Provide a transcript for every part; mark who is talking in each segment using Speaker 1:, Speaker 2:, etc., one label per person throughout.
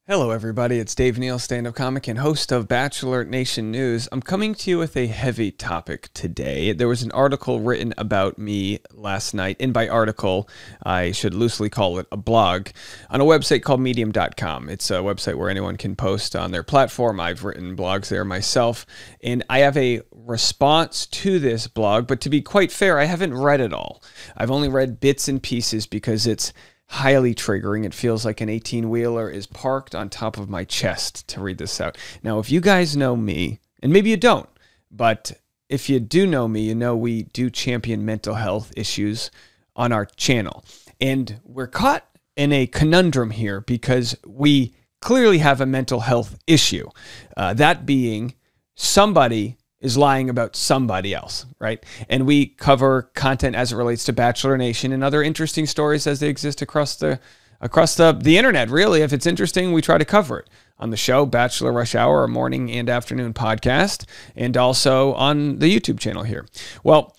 Speaker 1: Hello everybody, it's Dave Neal, stand-up comic and host of Bachelor Nation News. I'm coming to you with a heavy topic today. There was an article written about me last night, and by article, I should loosely call it a blog, on a website called medium.com. It's a website where anyone can post on their platform. I've written blogs there myself, and I have a response to this blog, but to be quite fair, I haven't read it all. I've only read bits and pieces because it's highly triggering. It feels like an 18-wheeler is parked on top of my chest to read this out. Now, if you guys know me, and maybe you don't, but if you do know me, you know we do champion mental health issues on our channel. And we're caught in a conundrum here because we clearly have a mental health issue. That being somebody is lying about somebody else, right? And we cover content as it relates to Bachelor Nation and other interesting stories as they exist across the internet. Really, if it's interesting, we try to cover it on the show, Bachelor Rush Hour, our morning and afternoon podcast, and also on the YouTube channel here. Well,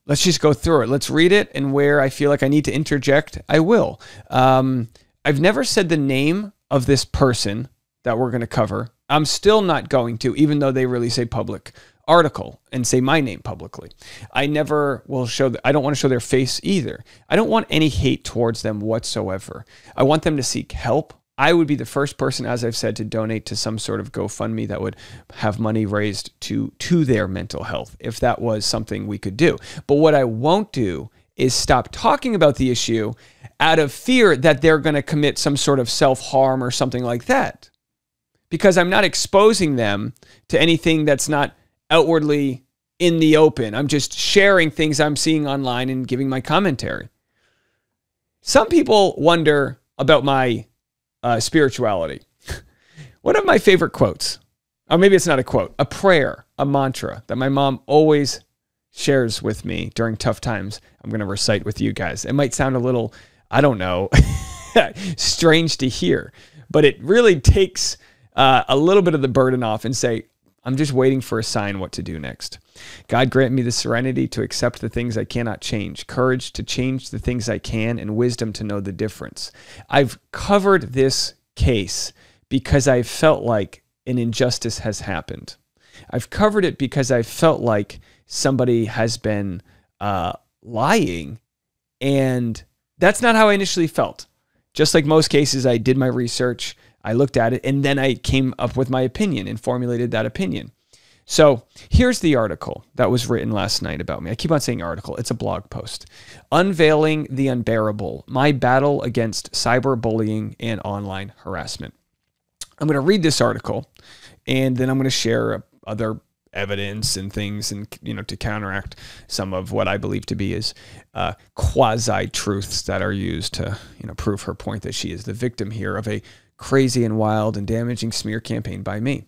Speaker 1: let's just go through it. Let's read it, and where I feel like I need to interject, I will. I've never said the name of this person that we're going to cover. I'm still not going to, even though they release a public article and say my name publicly. I never will show, I don't want to show their face either. I don't want any hate towards them whatsoever. I want them to seek help. I would be the first person, as I've said, to donate to some sort of GoFundMe that would have money raised to their mental health, if that was something we could do. But what I won't do is stop talking about the issue out of fear that they're going to commit some sort of self-harm or something like that. Because I'm not exposing them to anything that's not outwardly in the open. I'm just sharing things I'm seeing online and giving my commentary. Some people wonder about my spirituality. One of my favorite quotes, or maybe it's not a quote, a prayer, a mantra that my mom always shares with me during tough times, I'm going to recite with you guys. It might sound a little, I don't know, strange to hear, but it really takes a little bit of the burden off and say, I'm just waiting for a sign what to do next. God grant me the serenity to accept the things I cannot change, courage to change the things I can, and wisdom to know the difference. I've covered this case because I felt like an injustice has happened. I've covered it because I felt like somebody has been lying, and that's not how I initially felt. Just like most cases, I did my research, I looked at it, and then I came up with my opinion and formulated that opinion. So here's the article that was written last night about me. I keep on saying article. It's a blog post. Unveiling the Unbearable, my battle against cyberbullying and online harassment. I'm going to read this article, and then I'm going to share other evidence and things, and to counteract some of what I believe to be is quasi-truths that are used to prove her point that she is the victim here of a crazy and wild and damaging smear campaign by me.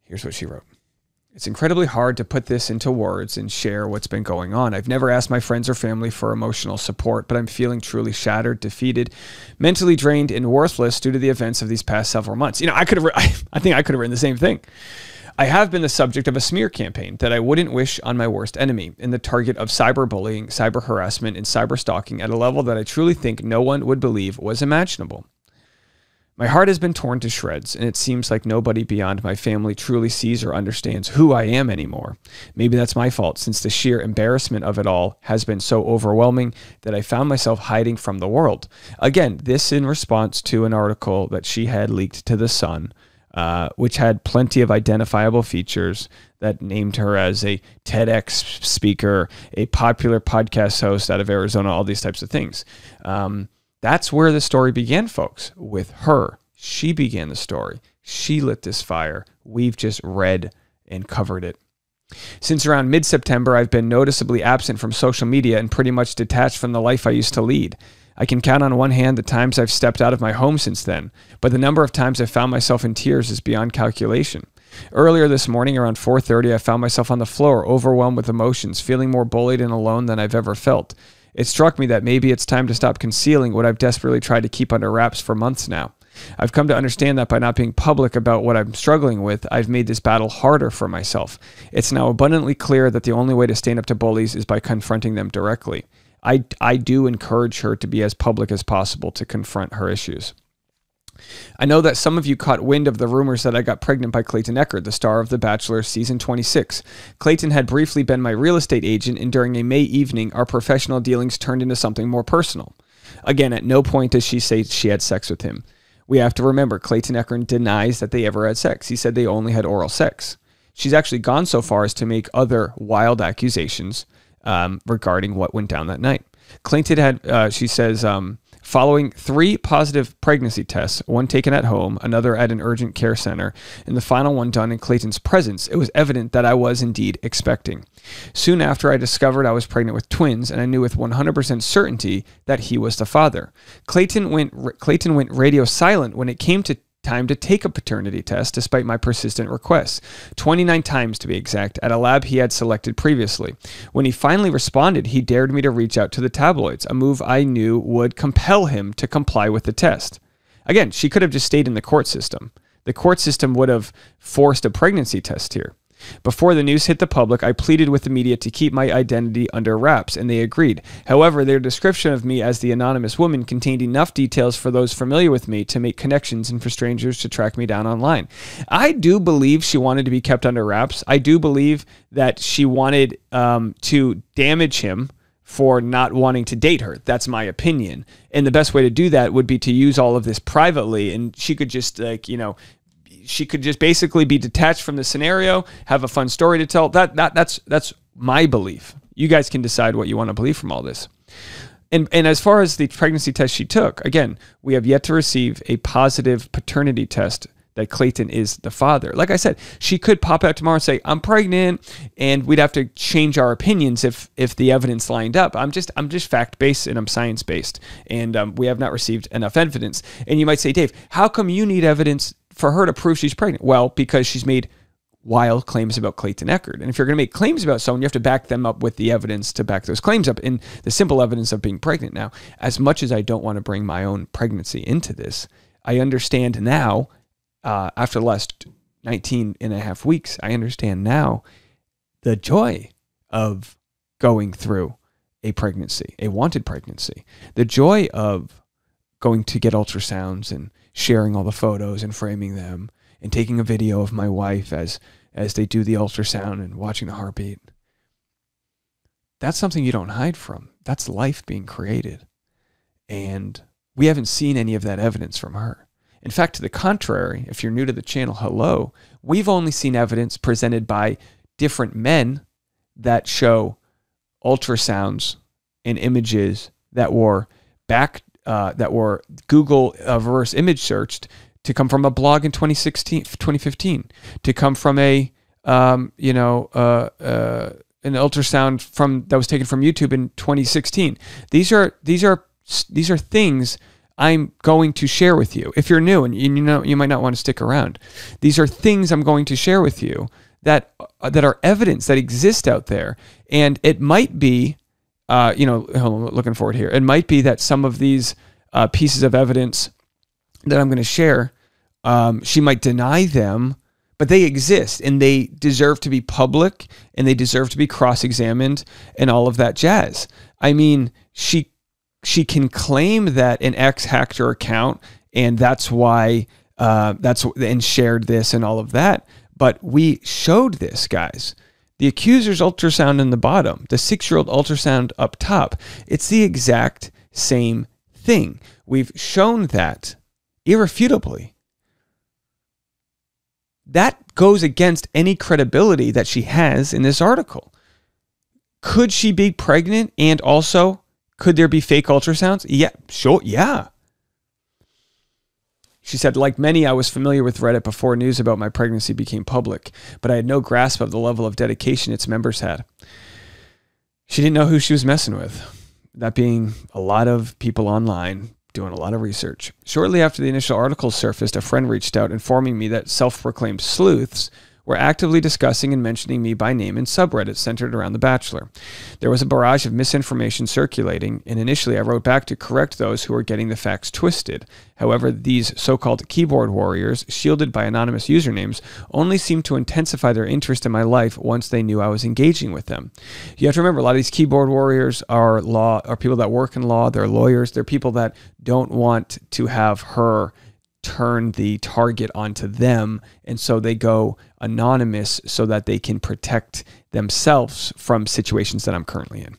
Speaker 1: Here's what she wrote. It's incredibly hard to put this into words and share what's been going on. I've never asked my friends or family for emotional support, but I'm feeling truly shattered, defeated, mentally drained, and worthless due to the events of these past several months. I think I could have written the same thing. I have been the subject of a smear campaign that I wouldn't wish on my worst enemy, and the target of cyberbullying, cyber harassment, and cyber stalking at a level that I truly think no one would believe was imaginable. My heart has been torn to shreds, and it seems like nobody beyond my family truly sees or understands who I am anymore. Maybe that's my fault, since the sheer embarrassment of it all has been so overwhelming that I found myself hiding from the world. Again, this in response to an article that she had leaked to The Sun, which had plenty of identifiable features that named her as a TEDx speaker, a popular podcast host out of Arizona, all these types of things. That's where the story began, folks, with her. She began the story. She lit this fire. We've just read and covered it. Since around mid-September, I've been noticeably absent from social media and pretty much detached from the life I used to lead. I can count on one hand the times I've stepped out of my home since then, but the number of times I've found myself in tears is beyond calculation. Earlier this morning, around 4:30, I found myself on the floor, overwhelmed with emotions, feeling more bullied and alone than I've ever felt. It struck me that maybe it's time to stop concealing what I've desperately tried to keep under wraps for months now. I've come to understand that by not being public about what I'm struggling with, I've made this battle harder for myself. It's now abundantly clear that the only way to stand up to bullies is by confronting them directly. I do encourage her to be as public as possible to confront her issues. I know that some of you caught wind of the rumors that I got pregnant by Clayton Echard, the star of The Bachelor season 26. Clayton had briefly been my real estate agent, and during a May evening, our professional dealings turned into something more personal. Again, at no point does she say she had sex with him. We have to remember, Clayton Echard denies that they ever had sex. He said they only had oral sex. She's actually gone so far as to make other wild accusations regarding what went down that night. Clayton had, she says, following 3 positive pregnancy tests, one taken at home, another at an urgent care center, and the final one done in Clayton's presence, it was evident that I was indeed expecting. Soon after, I discovered I was pregnant with twins, and I knew with 100% certainty that he was the father. Clayton went radio silent when it came to time to take a paternity test, despite my persistent requests, 29 times to be exact, at a lab he had selected previously. When he finally responded, he dared me to reach out to the tabloids, a move I knew would compel him to comply with the test. Again, she could have just stayed in the court system. The court system would have forced a pregnancy test here. Before the news hit the public, I pleaded with the media to keep my identity under wraps, and they agreed. However, their description of me as the anonymous woman contained enough details for those familiar with me to make connections and for strangers to track me down online. I do believe she wanted to be kept under wraps. I do believe that she wanted to damage him for not wanting to date her. That's my opinion. And the best way to do that would be to use all of this privately, and she could just, she could just basically be detached from the scenario, have a fun story to tell. That's my belief. You guys can decide what you want to believe from all this. And as far as the pregnancy test she took, again, we have yet to receive a positive paternity test that Clayton is the father. Like I said, she could pop out tomorrow and say, I'm pregnant, and we'd have to change our opinions if the evidence lined up. I'm just fact-based and I'm science-based, and we have not received enough evidence. And you might say, Dave, how come you need evidence for her to prove she's pregnant? Well, because she's made wild claims about Clayton Echard. And if you're going to make claims about someone, you have to back them up with the evidence to back those claims up, in the simple evidence of being pregnant. Now, as much as I don't want to bring my own pregnancy into this, I understand now, after the last 19 and a half weeks, I understand now the joy of going through a pregnancy, a wanted pregnancy, the joy of going to get ultrasounds and sharing all the photos and framing them and taking a video of my wife as they do the ultrasound and watching the heartbeat. That's something you don't hide from. That's life being created. And we haven't seen any of that evidence from her. In fact, to the contrary, if you're new to the channel, hello, we've only seen evidence presented by different men that show ultrasounds and images that were Google reverse image searched to come from a blog in 2015, to come from an ultrasound that was taken from YouTube in 2016. These are things I'm going to share with you. If you're new and you might not want to stick around, these are things I'm going to share with you that are evidence that exist out there. And it might be, looking forward here, it might be that some of these pieces of evidence that I'm going to share, she might deny them, but they exist and they deserve to be public and they deserve to be cross-examined and all of that jazz. I mean, she can claim that an ex hacked her account and that's why and shared this and all of that. But we showed this, guys. The accuser's ultrasound in the bottom, the 6-year-old ultrasound up top, it's the exact same thing. We've shown that irrefutably. That goes against any credibility that she has in this article. Could she be pregnant and also could there be fake ultrasounds? Yeah, sure, yeah. She said, like many, I was familiar with Reddit before news about my pregnancy became public, but I had no grasp of the level of dedication its members had. She didn't know who she was messing with. That being a lot of people online doing a lot of research. Shortly after the initial article surfaced, a friend reached out informing me that self-proclaimed sleuths were actively discussing and mentioning me by name in subreddits centered around The Bachelor. There was a barrage of misinformation circulating, and initially I wrote back to correct those who were getting the facts twisted. However, these so-called keyboard warriors, shielded by anonymous usernames, only seemed to intensify their interest in my life once they knew I was engaging with them. You have to remember, a lot of these keyboard warriors are people that work in law, they're lawyers, they're people that don't want to have her turn the target onto them, and so they go anonymous so that they can protect themselves from situations that I'm currently in.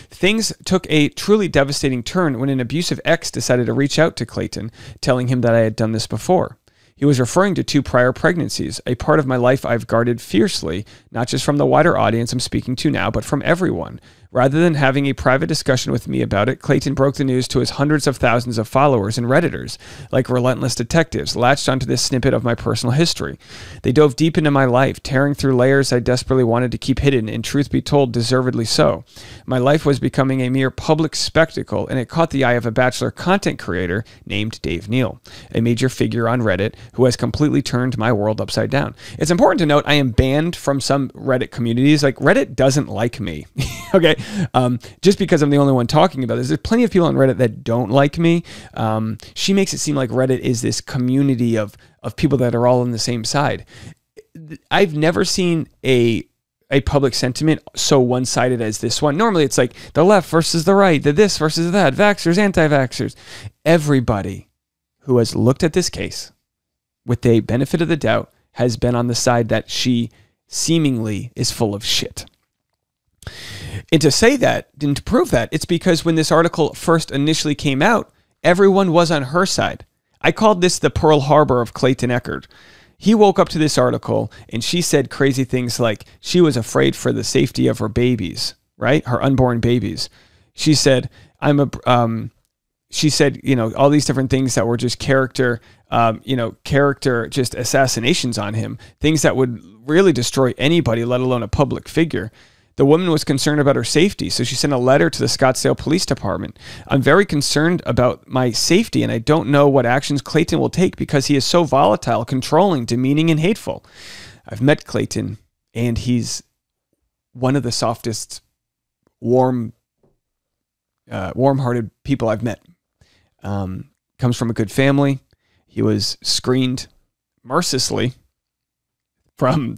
Speaker 1: Things took a truly devastating turn when an abusive ex decided to reach out to Clayton, telling him that I had done this before. He was referring to 2 prior pregnancies, a part of my life I've guarded fiercely, not just from the wider audience I'm speaking to now, but from everyone. Rather than having a private discussion with me about it, Clayton broke the news to his hundreds of thousands of followers and Redditors, like relentless detectives, latched onto this snippet of my personal history. They dove deep into my life, tearing through layers I desperately wanted to keep hidden, and truth be told, deservedly so. My life was becoming a mere public spectacle, and it caught the eye of a Bachelor content creator named Dave Neal, a major figure on Reddit who has completely turned my world upside down. It's important to note I am banned from some Reddit communities. Like, Reddit doesn't like me, okay? Just because I'm the only one talking about this. There's plenty of people on Reddit that don't like me. She makes it seem like Reddit is this community of people that are all on the same side. I've never seen a public sentiment so one-sided as this one. Normally it's like the left versus the right, the this versus that, vaxxers, anti-vaxxers. Everybody who has looked at this case with the benefit of the doubt has been on the side that she seemingly is full of shit. And to say that, and to prove that, it's because when this article first initially came out, everyone was on her side. I called this the Pearl Harbor of Clayton Echard. He woke up to this article and she said crazy things like she was afraid for the safety of her babies, right? Her unborn babies. She said, she said, you know, all these different things that were just character just assassinations on him, things that would really destroy anybody, let alone a public figure. The woman was concerned about her safety, so she sent a letter to the Scottsdale Police Department. I'm very concerned about my safety, and I don't know what actions Clayton will take because he is so volatile, controlling, demeaning, and hateful. I've met Clayton, and he's one of the softest, warm-hearted people I've met. Comes from a good family. He was screened mercilessly from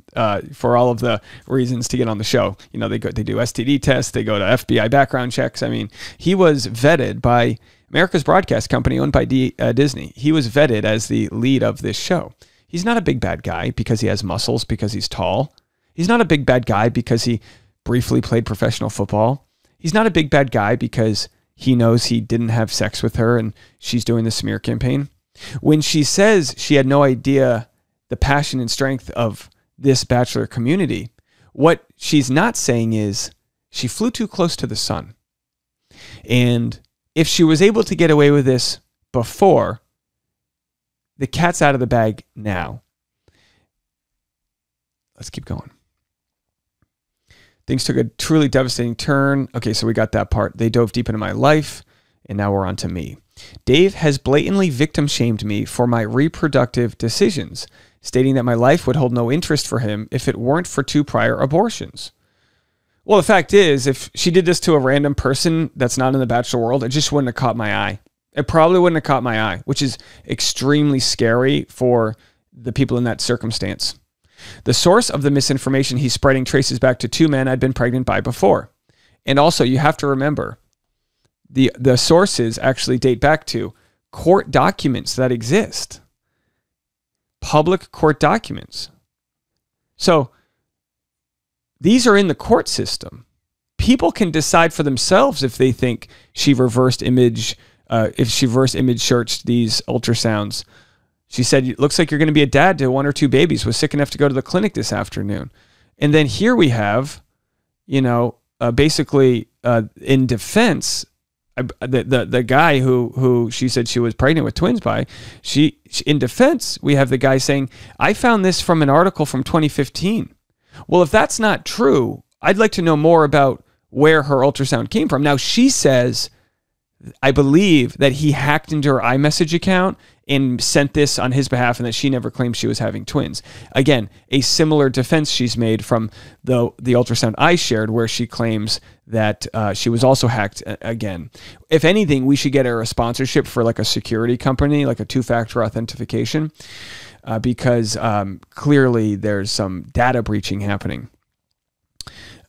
Speaker 1: for all of the reasons to get on the show. You know, they do STD tests, they go to FBI background checks. I mean, he was vetted by America's broadcast company owned by Disney. He was vetted as the lead of this show. He's not a big bad guy because he has muscles, because he's tall. He's not a big bad guy because he briefly played professional football. He's not a big bad guy because he knows he didn't have sex with her and she's doing the smear campaign. When she says she had no idea the passion and strength of this Bachelor community, what she's not saying is she flew too close to the sun. And if she was able to get away with this before, the cat's out of the bag now. Let's keep going. Things took a truly devastating turn. Okay, so we got that part. They dove deep into my life, and now we're on to me. Dave has blatantly victim shamed me for my reproductive decisions, stating that my life would hold no interest for him if it weren't for 2 prior abortions. Well, the fact is, if she did this to a random person that's not in the Bachelor world, it just wouldn't have caught my eye. It probably wouldn't have caught my eye, which is extremely scary for the people in that circumstance. The source of the misinformation he's spreading traces back to 2 men I'd been pregnant by before. And also, you have to remember, the sources actually date back to court documents that exist. Public court documents. So these are in the court system. People can decide for themselves if they think she reverse image searched these ultrasounds. She said, it looks like you're going to be a dad to 1 or 2 babies, was sick enough to go to the clinic this afternoon. And then here we have, basically in defense, the guy who she said she was pregnant with twins by, in defense, we have the guy saying, I found this from an article from 2015. Well, if that's not true, I'd like to know more about where her ultrasound came from. Now, she says, I believe that he hacked into her iMessage account and sent this on his behalf, and that she never claimed she was having twins. Again, a similar defense she's made from the ultrasound I shared, where she claims that she was also hacked again. If anything, we should get her a sponsorship for like a security company, like a 2-factor authentication, because clearly there's some data breaching happening.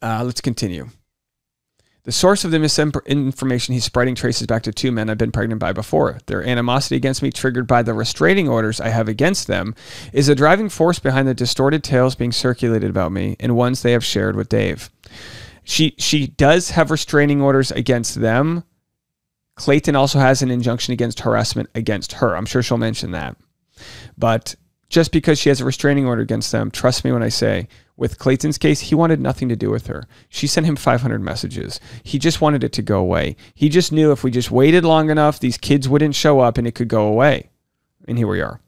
Speaker 1: Let's continue. The source of the misinformation he's spreading traces back to 2 men I've been pregnant by before. Their animosity against me, triggered by the restraining orders I have against them, is a driving force behind the distorted tales being circulated about me and ones they have shared with Dave. She does have restraining orders against them. Clayton also has an injunction against harassment against her. I'm sure she'll mention that. But just because she has a restraining order against them, trust me when I say, with Clayton's case, he wanted nothing to do with her. She sent him 500 messages. He just wanted it to go away. He just knew if we just waited long enough, these kids wouldn't show up and it could go away. And here we are.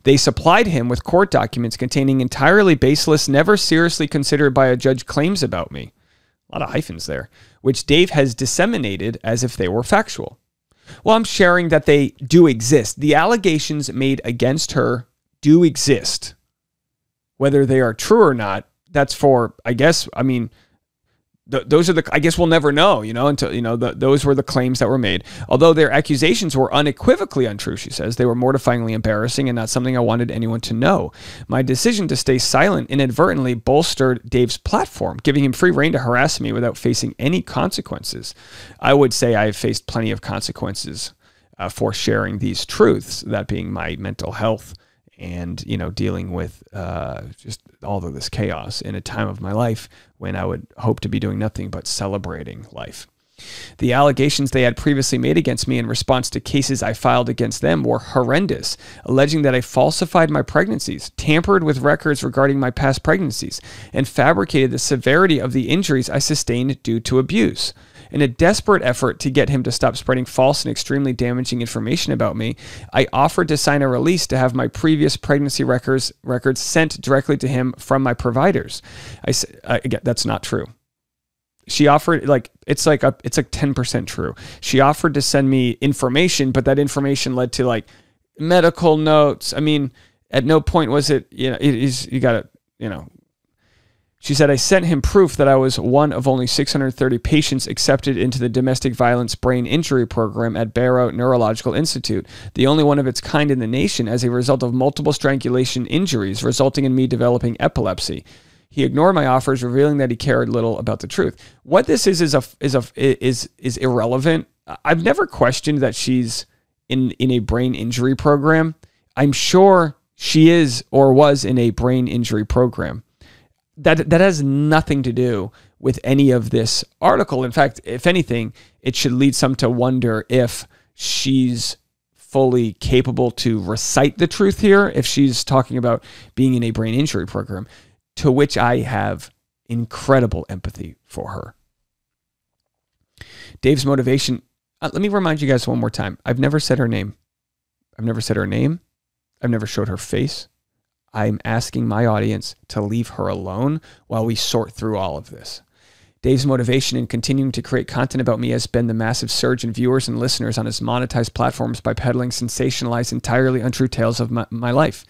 Speaker 1: They supplied him with court documents containing entirely baseless, never seriously considered by a judge claims about me. A lot of hyphens there, which Dave has disseminated as if they were factual. Well, I'm sharing that they do exist. The allegations made against her do exist. Whether they are true or not, that's for, I guess, I mean, those are the, I guess we'll never know, until, those were the claims that were made. Although their accusations were unequivocally untrue, she says, they were mortifyingly embarrassing and not something I wanted anyone to know. My decision to stay silent inadvertently bolstered Dave's platform, giving him free rein to harass me without facing any consequences. I would say I have faced plenty of consequences for sharing these truths, that being my mental health and, dealing with just all of this chaos in a time of my life when I would hope to be doing nothing but celebrating life. The allegations they had previously made against me in response to cases I filed against them were horrendous, alleging that I falsified my pregnancies, tampered with records regarding my past pregnancies, and fabricated the severity of the injuries I sustained due to abuse. In a desperate effort to get him to stop spreading false and extremely damaging information about me, I offered to sign a release to have my previous pregnancy records sent directly to him from my providers. I said, again, that's not true. She offered, it's like 10% true. She offered to send me information, but that information led to medical notes. I mean, at no point was it, She said, I sent him proof that I was one of only 630 patients accepted into the Domestic Violence Brain Injury Program at Barrow Neurological Institute, the only one of its kind in the nation, as a result of multiple strangulation injuries resulting in me developing epilepsy. He ignored my offers, revealing that he cared little about the truth. What this is irrelevant. I've never questioned that she's in a brain injury program. I'm sure she is or was in a brain injury program. That has nothing to do with any of this article. In fact, if anything, it should lead some to wonder if she's fully capable to recite the truth here, if she's talking about being in a brain injury program, to which I have incredible empathy for her. Dave's motivation. Let me remind you guys one more time. I've never said her name. I've never said her name. I've never showed her face. I'm asking my audience to leave her alone while we sort through all of this. Dave's motivation in continuing to create content about me has been the massive surge in viewers and listeners on his monetized platforms by peddling sensationalized, entirely untrue tales of my life.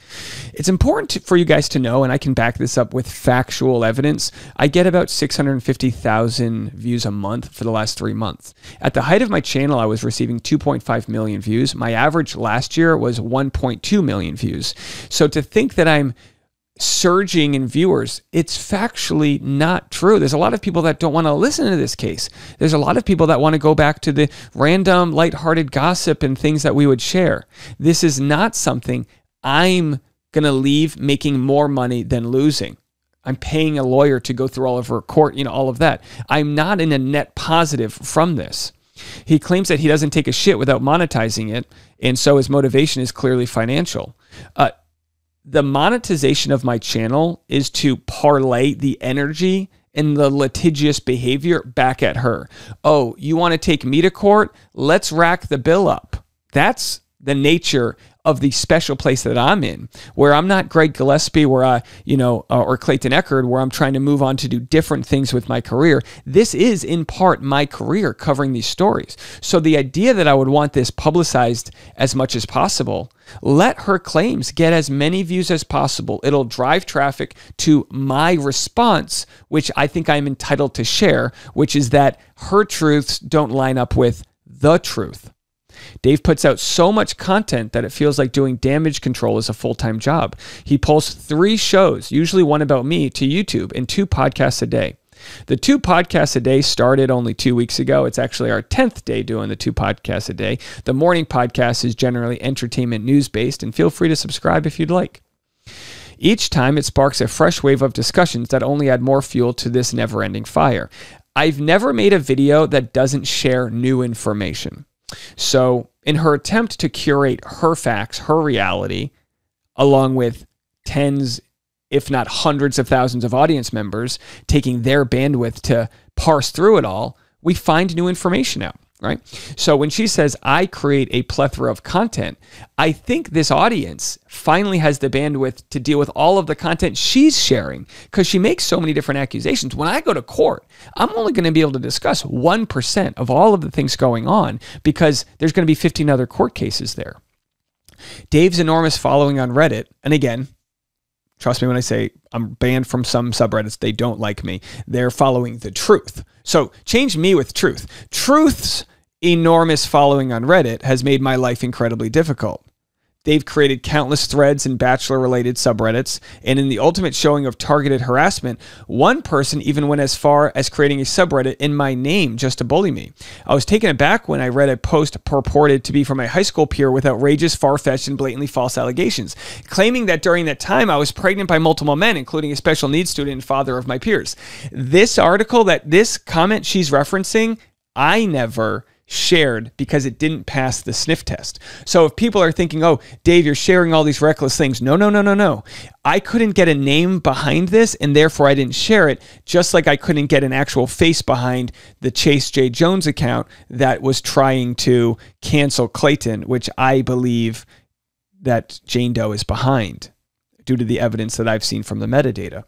Speaker 1: It's important for you guys to know, and I can back this up with factual evidence, I get about 650,000 views a month for the last 3 months. At the height of my channel, I was receiving 2.5 million views. My average last year was 1.2 million views. So to think that I'm surging in viewers, it's factually not true. There's a lot of people that don't want to listen to this case. There's a lot of people that want to go back to the random lighthearted gossip and things that we would share. This is not something I'm going to leave making more money than losing. I'm paying a lawyer to go through all of her court, all of that. I'm not in a net positive from this. He claims that he doesn't take a shit without monetizing it, and so his motivation is clearly financial. The monetization of my channel is to parlay the energy and the litigious behavior back at her. Oh, you want to take me to court? Let's rack the bill up. That's the nature of the special place that I'm in, where I'm not Greg Gillespie, where or Clayton Echard, where I'm trying to move on to do different things with my career. This is in part my career covering these stories. So the idea that I would want this publicized as much as possible, let her claims get as many views as possible. It'll drive traffic to my response, which I think I'm entitled to share, which is that her truths don't line up with the truth. Dave puts out so much content that it feels like doing damage control is a full-time job. He posts 3 shows, usually one about me, to YouTube and 2 podcasts a day. The 2 podcasts a day started only 2 weeks ago. It's actually our 10th day doing the 2 podcasts a day. The morning podcast is generally entertainment news-based, and feel free to subscribe if you'd like. Each time it sparks a fresh wave of discussions that only add more fuel to this never-ending fire. I've never made a video that doesn't share new information. So in her attempt to curate her facts, her reality, along with tens, if not hundreds of thousands of audience members taking their bandwidth to parse through it all, we find new information out, right? So when she says, I create a plethora of content, I think this audience finally has the bandwidth to deal with all of the content she's sharing, because she makes so many different accusations. When I go to court, I'm only going to be able to discuss 1% of all of the things going on, because there's going to be 15 other court cases there. Dave's enormous following on Reddit, and again, trust me when I say I'm banned from some subreddits. They don't like me. They're following the truth. So change me with truth. Truth's enormous following on Reddit has made my life incredibly difficult. They've created countless threads in Bachelor-related subreddits, and in the ultimate showing of targeted harassment, one person even went as far as creating a subreddit in my name just to bully me. I was taken aback when I read a post purported to be from a high school peer with outrageous, far-fetched, and blatantly false allegations, claiming that during that time I was pregnant by multiple men, including a special needs student and father of my peers. This article, this comment she's referencing, I never shared because it didn't pass the sniff test. So if people are thinking, oh, Dave, you're sharing all these reckless things. No. I couldn't get a name behind this, and therefore I didn't share it, just like I couldn't get an actual face behind the Chase J. Jones account that was trying to cancel Clayton, which I believe that Jane Doe is behind due to the evidence that I've seen from the metadata.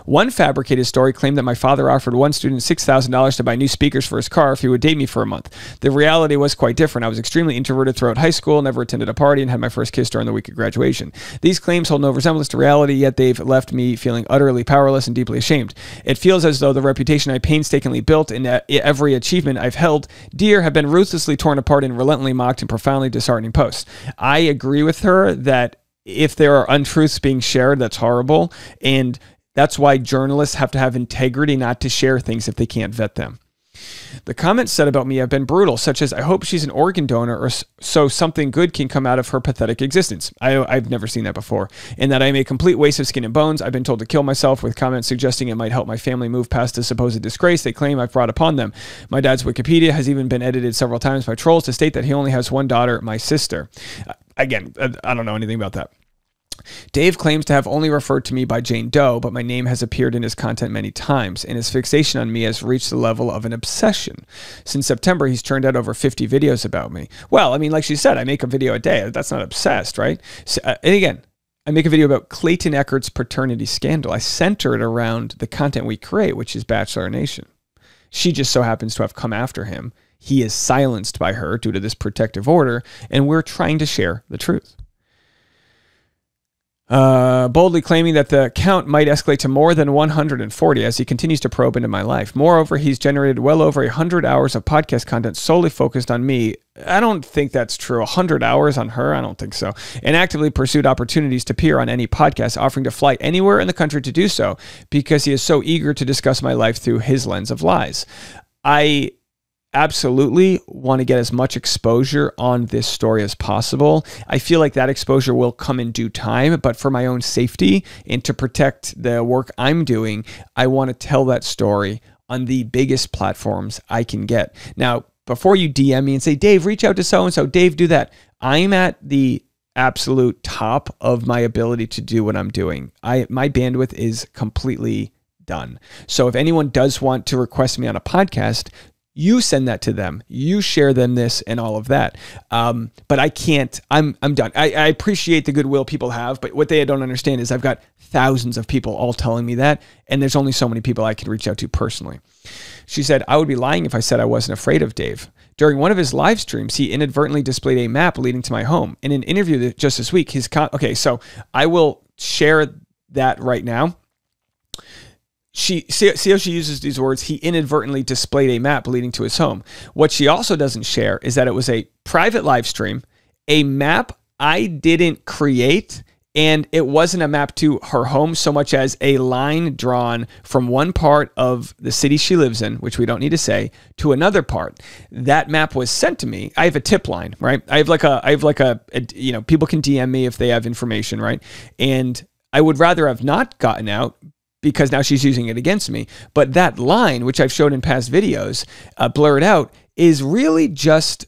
Speaker 1: One fabricated story claimed that my father offered one student $6,000 to buy new speakers for his car if he would date me for a month. The reality was quite different. I was extremely introverted throughout high school, never attended a party, and had my first kiss during the week of graduation. These claims hold no resemblance to reality, yet they've left me feeling utterly powerless and deeply ashamed. It feels as though the reputation I painstakingly built and every achievement I've held dear have been ruthlessly torn apart and relentlessly mocked in profoundly disheartening posts. I agree with her that if there are untruths being shared, that's horrible, and that's why journalists have to have integrity not to share things if they can't vet them. The comments said about me have been brutal, such as, I hope she's an organ donor or so something good can come out of her pathetic existence. I've never seen that before. And that I'm a complete waste of skin and bones. I've been told to kill myself, with comments suggesting it might help my family move past the supposed disgrace they claim I've brought upon them. My dad's Wikipedia has even been edited several times by trolls to state that he only has one daughter, my sister. Again, I don't know anything about that. Dave claims to have only referred to me by Jane Doe, but my name has appeared in his content many times, and his fixation on me has reached the level of an obsession. Since September, he's churned out over 50 videos about me. Well, I mean, like she said, I make a video a day. That's not obsessed, right? So, and again, I make a video about Clayton Echard's paternity scandal. I center it around the content we create, which is Bachelor Nation. She just so happens to have come after him. He is silenced by her due to this protective order, and we're trying to share the truth. Boldly claiming that the count might escalate to more than 140 as he continues to probe into my life. Moreover, he's generated well over 100 hours of podcast content solely focused on me. I don't think that's true. 100 hours on her? I don't think so. And actively pursued opportunities to appear on any podcast, offering to fly anywhere in the country to do so because he is so eager to discuss my life through his lens of lies. I absolutely want to get as much exposure on this story as possible. I feel like that exposure will come in due time, but for my own safety and to protect the work I'm doing, I want to tell that story on the biggest platforms I can get. Now, before you DM me and say, Dave, reach out to so-and-so, Dave, do that. I'm at the absolute top of my ability to do what I'm doing. My bandwidth is completely done. So if anyone does want to request me on a podcast, you send that to them. You share them this and all of that. But I can't. I'm done. I appreciate the goodwill people have, but what they don't understand is I've got thousands of people all telling me that, and there's only so many people I can reach out to personally. She said, I would be lying if I said I wasn't afraid of Dave. During one of his live streams, he inadvertently displayed a map leading to my home. In an interview just this week, okay, so I will share that right now. See how she uses these words? He inadvertently displayed a map leading to his home. What she also doesn't share is that it was a private live stream, a map I didn't create, And it wasn't a map to her home so much as a line drawn from one part of the city she lives in, which we don't need to say, to another part. That map was sent to me. I have a tip line, right? I have like a you know, people can DM me if they have information, right? And I would rather have not gotten out because now she's using it against me. But that line, which I've shown in past videos, blurred out, is really just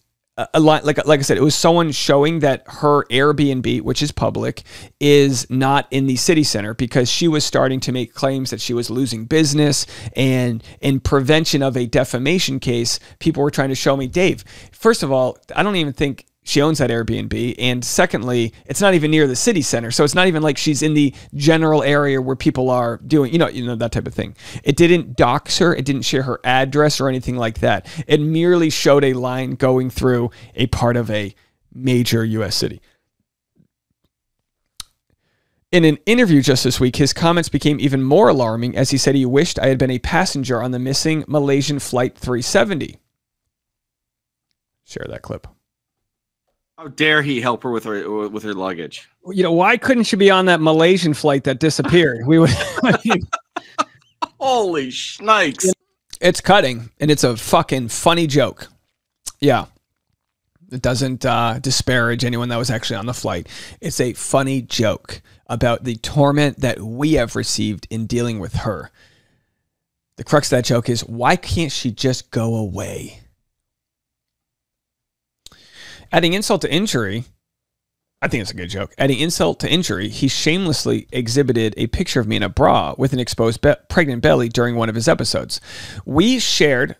Speaker 1: a line. Like I said, it was someone showing that her Airbnb, which is public, is not in the city center because she was starting to make claims that she was losing business. And in prevention of a defamation case, people were trying to show me, Dave, first of all, I don't even think she owns that Airbnb. And secondly, it's not even near the city center. So it's not even like she's in the general area where people are doing, you know, that type of thing. It didn't dox her. It didn't share her address or anything like that. It merely showed a line going through a part of a major U.S. city. In an interview just this week, his comments became even more alarming as he said he wished I had been a passenger on the missing Malaysian Flight 370. Share that clip.
Speaker 2: How dare he help her with her luggage?
Speaker 1: You know, why couldn't she be on that Malaysian flight that disappeared? We would.
Speaker 2: Holy shnikes!
Speaker 1: It's cutting, and it's a fucking funny joke. Yeah, it doesn't disparage anyone that was actually on the flight. It's a funny joke about the torment that we have received in dealing with her. The crux of that joke is, why can't she just go away? Adding insult to injury, I think it's a good joke. Adding insult to injury, he shamelessly exhibited a picture of me in a bra with an exposed pregnant belly during one of his episodes. We shared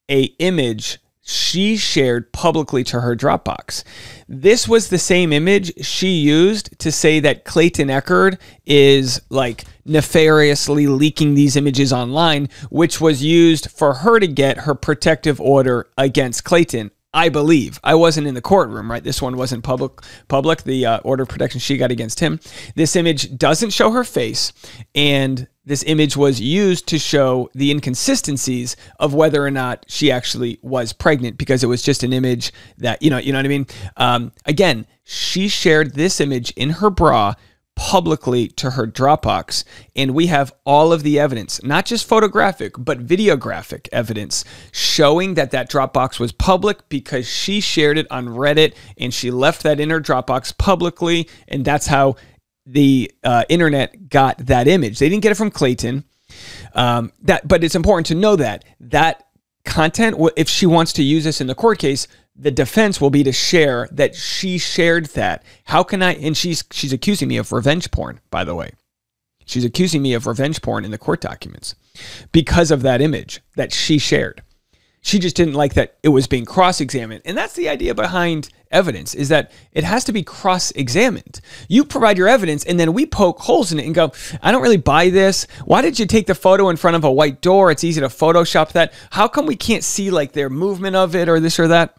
Speaker 1: an image she shared publicly to her Dropbox. This was the same image she used to say that Clayton Echard is like nefariously leaking these images online, which was used for her to get her protective order against Clayton. I believe. I wasn't in the courtroom, right? This one wasn't public. The order of protection she got against him. This image doesn't show her face, and this image was used to show the inconsistencies of whether or not she actually was pregnant, because it was just an image that, you know what I mean? Again, she shared this image in her bra publicly to her Dropbox, and we have all of the evidence, not just photographic, but videographic evidence showing that that Dropbox was public because she shared it on Reddit and she left that in her Dropbox publicly, and that's how the internet got that image. They didn't get it from Clayton. But it's important to know that content, if she wants to use this in the court case, the defense will be to share that she shared that. How can I? And she's accusing me of revenge porn, by the way. She's accusing me of revenge porn in the court documents because of that image that she shared. She just didn't like that it was being cross-examined. And that's the idea behind evidence, is that it has to be cross-examined. You provide your evidence, and then we poke holes in it and go, I don't really buy this. Why did you take the photo in front of a white door? It's easy to Photoshop that. How come we can't see like their movement of it or this or that?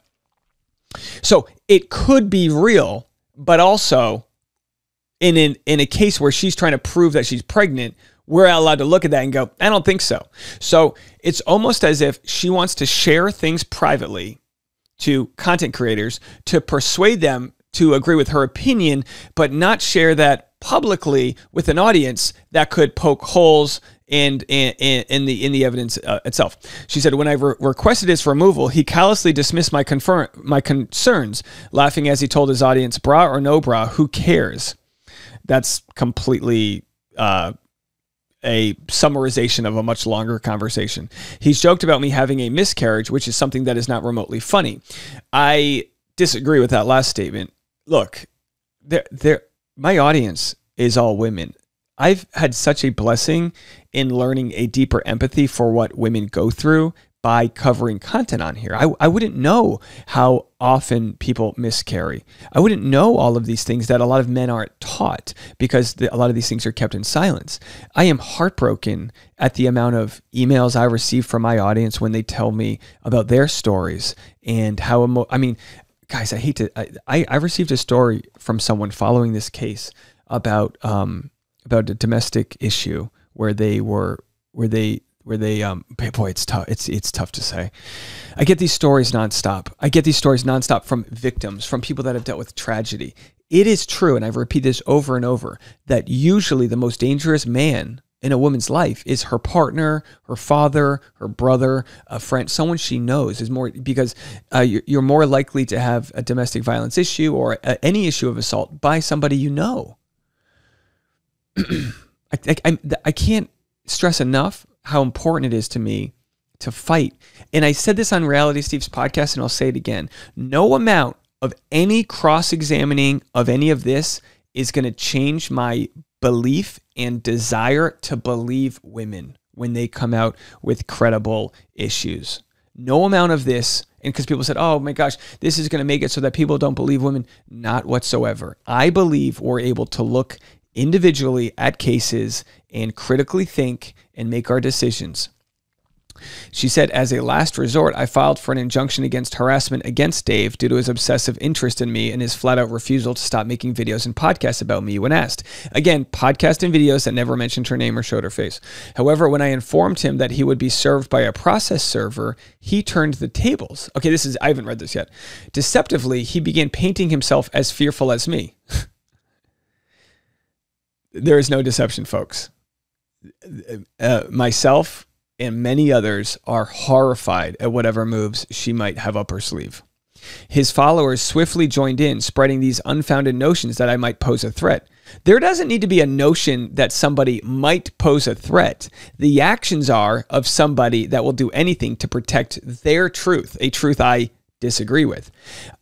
Speaker 1: So it could be real, but also in a case where she's trying to prove that she's pregnant, we're allowed to look at that and go, I don't think so. So it's almost as if she wants to share things privately to content creators to persuade them to agree with her opinion, but not share that publicly with an audience that could poke holes in the evidence itself. She said, when I requested his removal, he callously dismissed my concerns, laughing as he told his audience, bra or no bra, who cares? That's completely a summarization of a much longer conversation. He's joked about me having a miscarriage, which is something that is not remotely funny. I disagree with that last statement. Look, my audience is all women. I've had such a blessing in learning a deeper empathy for what women go through by covering content on here. I wouldn't know how often people miscarry. I wouldn't know all of these things that a lot of men aren't taught because a lot of these things are kept in silence. I am heartbroken at the amount of emails I receive from my audience when they tell me about their stories and how guys, I hate to. I received a story from someone following this case about a domestic issue where boy, it's tough. It's tough to say. I get these stories nonstop. From victims, from people that have dealt with tragedy. It is true, and I've repeated this over and over, that usually the most dangerous man in a woman's life is her partner, her father, her brother, a friend, someone she knows is more, because you're more likely to have a domestic violence issue or any issue of assault by somebody you know. I can't stress enough how important it is to me to fight. And I said this on Reality Steve's podcast, and I'll say it again. No amount of any cross-examining of any of this is going to change my belief and desire to believe women when they come out with credible issues. No amount of this, and because people said, oh my gosh, this is going to make it so that people don't believe women. Not whatsoever. I believe we're able to look individually at cases and critically think and make our decisions. She said, as a last resort, I filed for an injunction against harassment against Dave due to his obsessive interest in me and his flat-out refusal to stop making videos and podcasts about me when asked. Again, podcast and videos that never mentioned her name or showed her face. However, when I informed him that he would be served by a process server, he turned the tables. Okay, I haven't read this yet. Deceptively, he began painting himself as fearful as me. There is no deception, folks. Myself and many others are horrified at whatever moves she might have up her sleeve. His followers swiftly joined in, spreading these unfounded notions that I might pose a threat. There doesn't need to be a notion that somebody might pose a threat. The actions are of somebody that will do anything to protect their truth, a truth I disagree with.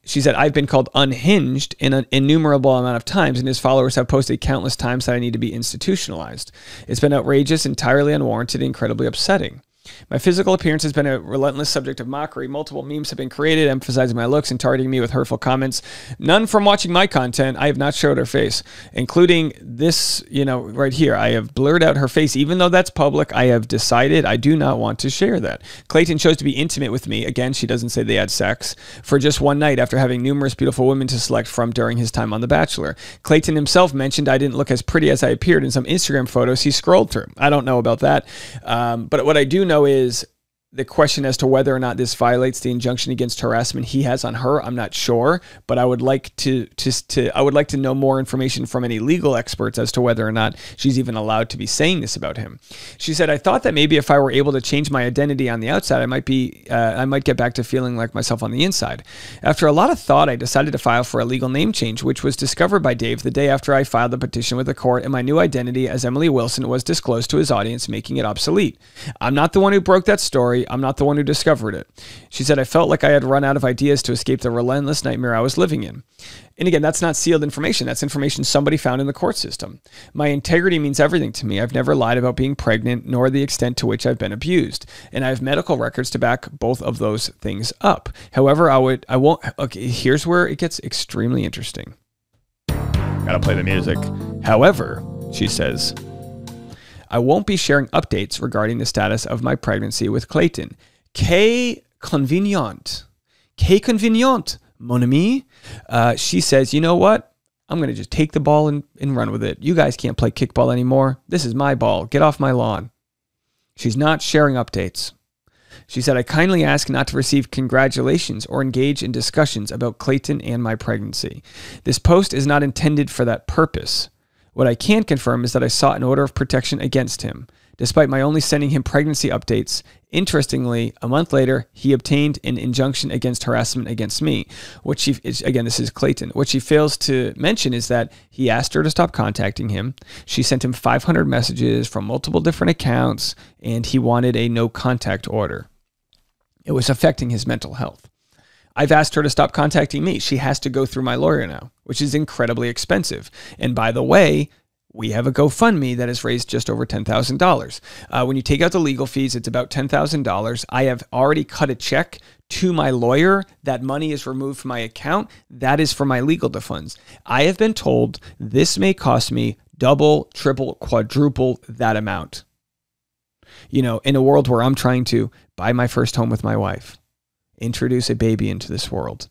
Speaker 1: She said, I've been called unhinged an innumerable amount of times, and his followers have posted countless times that I need to be institutionalized. It's been outrageous, entirely unwarranted, incredibly upsetting. My physical appearance has been a relentless subject of mockery. Multiple memes have been created emphasizing my looks and targeting me with hurtful comments. None from watching my content. I have not showed her face, including this, right here. I have blurred out her face. Even though that's public, I have decided I do not want to share that. Clayton chose to be intimate with me. Again, she doesn't say they had sex for just one night after having numerous beautiful women to select from during his time on The Bachelor. Clayton himself mentioned I didn't look as pretty as I appeared in some Instagram photos he scrolled through. I don't know about that. But what I do know is the question as to whether or not this violates the injunction against harassment he has on her. I'm not sure, but I would like to know more information from any legal experts as to whether or not she's even allowed to be saying this about him. She said, I thought that maybe if I were able to change my identity on the outside, I might get back to feeling like myself on the inside. After a lot of thought, I decided to file for a legal name change, which was discovered by Dave the day after I filed the petition with the court, and my new identity as Emily Wilson was disclosed to his audience, making it obsolete. I'm not the one who broke that story. I'm not the one who discovered it. She said, I felt like I had run out of ideas to escape the relentless nightmare I was living in. And again, that's not sealed information. That's information somebody found in the court system. My integrity means everything to me. I've never lied about being pregnant, nor the extent to which I've been abused. And I have medical records to back both of those things up. However, okay, here's where it gets extremely interesting. Gotta play the music. However, she says, I won't be sharing updates regarding the status of my pregnancy with Clayton. Que convenient. Que convenient, mon ami. She says, you know what? I'm going to just take the ball and run with it. You guys can't play kickball anymore. This is my ball. Get off my lawn. She's not sharing updates. She said, I kindly ask not to receive congratulations or engage in discussions about Clayton and my pregnancy. This post is not intended for that purpose. What I can confirm is that I sought an order of protection against him. Despite my only sending him pregnancy updates, interestingly, a month later, he obtained an injunction against harassment against me. Again, this is Clayton. What she fails to mention is that he asked her to stop contacting him. She sent him 500 messages from multiple different accounts, and he wanted a no contact order. It was affecting his mental health. I've asked her to stop contacting me. She has to go through my lawyer now, which is incredibly expensive. And by the way, we have a GoFundMe that has raised just over $10,000. When you take out the legal fees, it's about $10,000. I have already cut a check to my lawyer. That money is removed from my account. That is for my legal defense. I have been told this may cost me double, triple, quadruple that amount. In a world where I'm trying to buy my first home with my wife, introduce a baby into this world.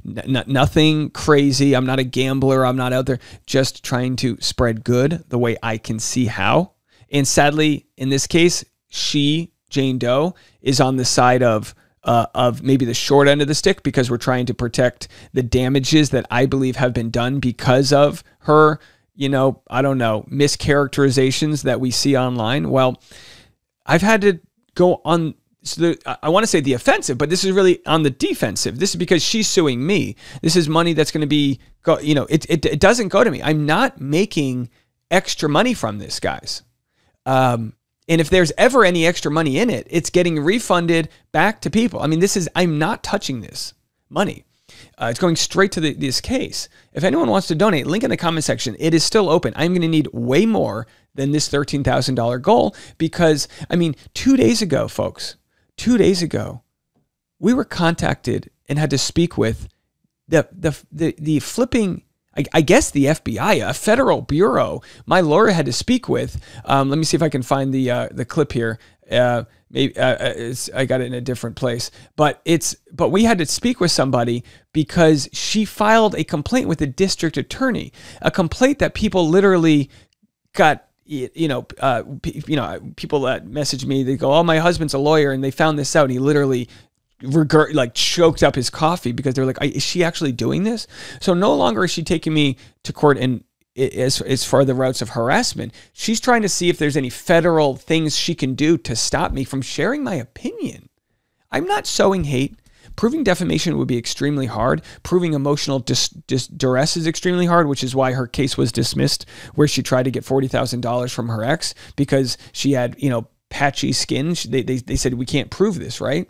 Speaker 1: Nothing crazy. I'm not a gambler. I'm not out there just trying to spread good the way I can see how. And sadly, in this case, Jane Doe, is on the side of of maybe the short end of the stick because we're trying to protect the damages that I believe have been done because of her, I don't know, mischaracterizations that we see online. Well, I've had to go on, I want to say the offensive, but this is really on the defensive. This is because she's suing me. This is money that's going to be, it doesn't go to me. I'm not making extra money from this, guys. And if there's ever any extra money in it, it's getting refunded back to people. I mean, I'm not touching this money. It's going straight to this case. If anyone wants to donate, link in the comment section. It is still open. I'm going to need way more than this $13,000 goal because, 2 days ago, folks, 2 days ago, we were contacted and had to speak with the flipping, I guess the FBI, a federal bureau. My lawyer had to speak with. Let me see if I can find the clip here. Maybe I got it in a different place, but we had to speak with somebody because she filed a complaint with the district attorney, a complaint that people literally got. People that message me, they go, "Oh, my husband's a lawyer," and they found this out. And he literally choked up his coffee because they're like, "Is she actually doing this?" So no longer is she taking me to court and as far the routes of harassment. She's trying to see if there's any federal things she can do to stop me from sharing my opinion. I'm not sowing hate. Proving defamation would be extremely hard. Proving emotional duress is extremely hard, which is why her case was dismissed, where she tried to get $40,000 from her ex because she had, patchy skin. They said, we can't prove this, right?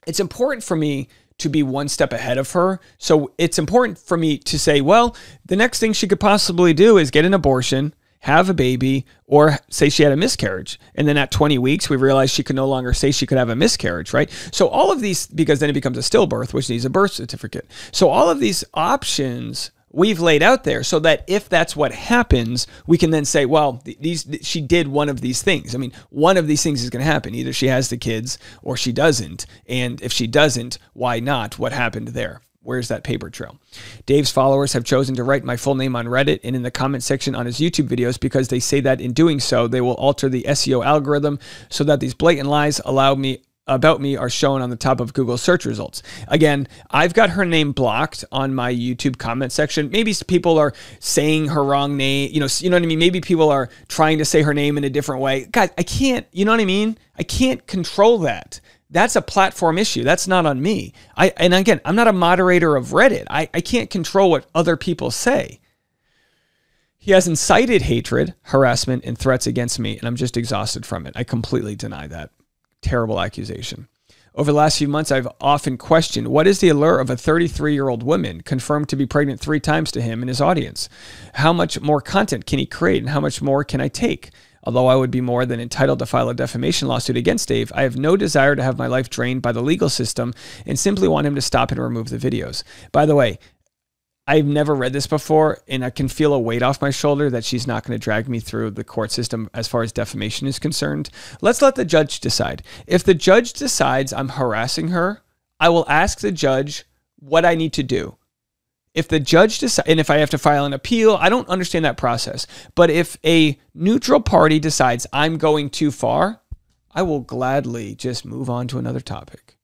Speaker 1: It's important for me to be one step ahead of her. So it's important for me to say, well, the next thing she could possibly do is get an abortion, have a baby, or say she had a miscarriage. And then at 20 weeks, we realized she could no longer say she could have a miscarriage, right? So all of these, because then it becomes a stillbirth, which needs a birth certificate. So all of these options we've laid out there so that if that's what happens, we can then say, well, she did one of these things. One of these things is going to happen. Either she has the kids or she doesn't. And if she doesn't, why not? What happened there? Where's that paper trail? Dave's followers have chosen to write my full name on Reddit and in the comment section on his YouTube videos because they say that in doing so, they will alter the SEO algorithm so that these blatant lies about me are shown on the top of Google search results. Again, I've got her name blocked on my YouTube comment section. Maybe people are saying her wrong name. You know what I mean? Maybe people are trying to say her name in a different way. God, I can't, you know what I mean? I can't control that. That's a platform issue. That's not on me. And again, I'm not a moderator of Reddit. I can't control what other people say. He has incited hatred, harassment, and threats against me, and I'm just exhausted from it. I completely deny that. Terrible accusation. Over the last few months, I've often questioned, what is the allure of a 33-year-old woman confirmed to be pregnant 3 times to him and his audience? How much more content can he create, and how much more can I take? Although I would be more than entitled to file a defamation lawsuit against Dave, I have no desire to have my life drained by the legal system and simply want him to stop and remove the videos. By the way, I've never read this before, and I can feel a weight off my shoulder that she's not going to drag me through the court system as far as defamation is concerned. Let's let the judge decide. If the judge decides I'm harassing her, I will ask the judge what I need to do. If the judge decides, and if I have to file an appeal, I don't understand that process. But if a neutral party decides I'm going too far, I will gladly just move on to another topic.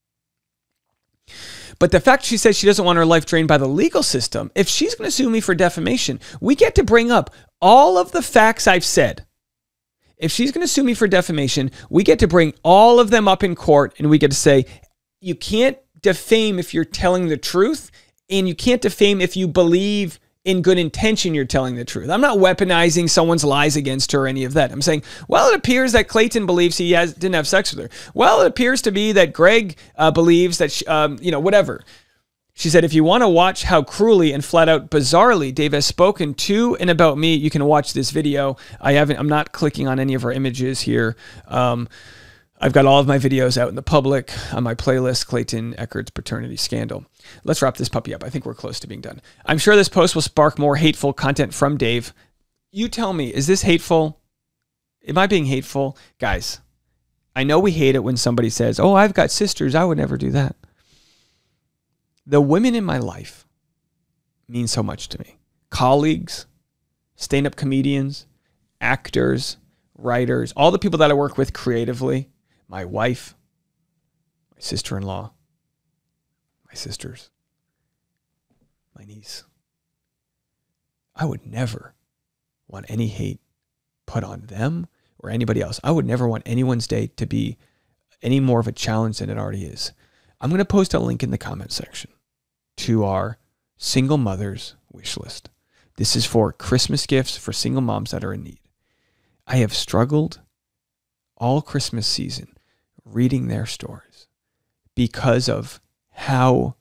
Speaker 1: But the fact she says she doesn't want her life drained by the legal system, if she's going to sue me for defamation, we get to bring up all of the facts I've said. If she's going to sue me for defamation, we get to bring all of them up in court, and we get to say, you can't defame if you're telling the truth, and you can't defame if you believe in good intention you're telling the truth. I'm not weaponizing someone's lies against her or any of that. I'm saying, well, it appears that Clayton believes he didn't have sex with her. Well, it appears to be that Greg believes that, whatever. She said, if you want to watch how cruelly and flat out bizarrely Dave has spoken to and about me, you can watch this video. I'm not clicking on any of her images here. I've got all of my videos out in the public on my playlist, Clayton Echard's Paternity Scandal. Let's wrap this puppy up. I think we're close to being done. I'm sure this post will spark more hateful content from Dave. You tell me, is this hateful? Am I being hateful? Guys, I know we hate it when somebody says, oh, I've got sisters. I would never do that. The women in my life mean so much to me. Colleagues, stand-up comedians, actors, writers, all the people that I work with creatively, my wife, my sister-in-law, my sisters, my niece. I would never want any hate put on them or anybody else. I would never want anyone's day to be any more of a challenge than it already is. I'm going to post a link in the comment section to our single mothers wish list. This is for Christmas gifts for single moms that are in need. I have struggled all Christmas season reading their stories because of how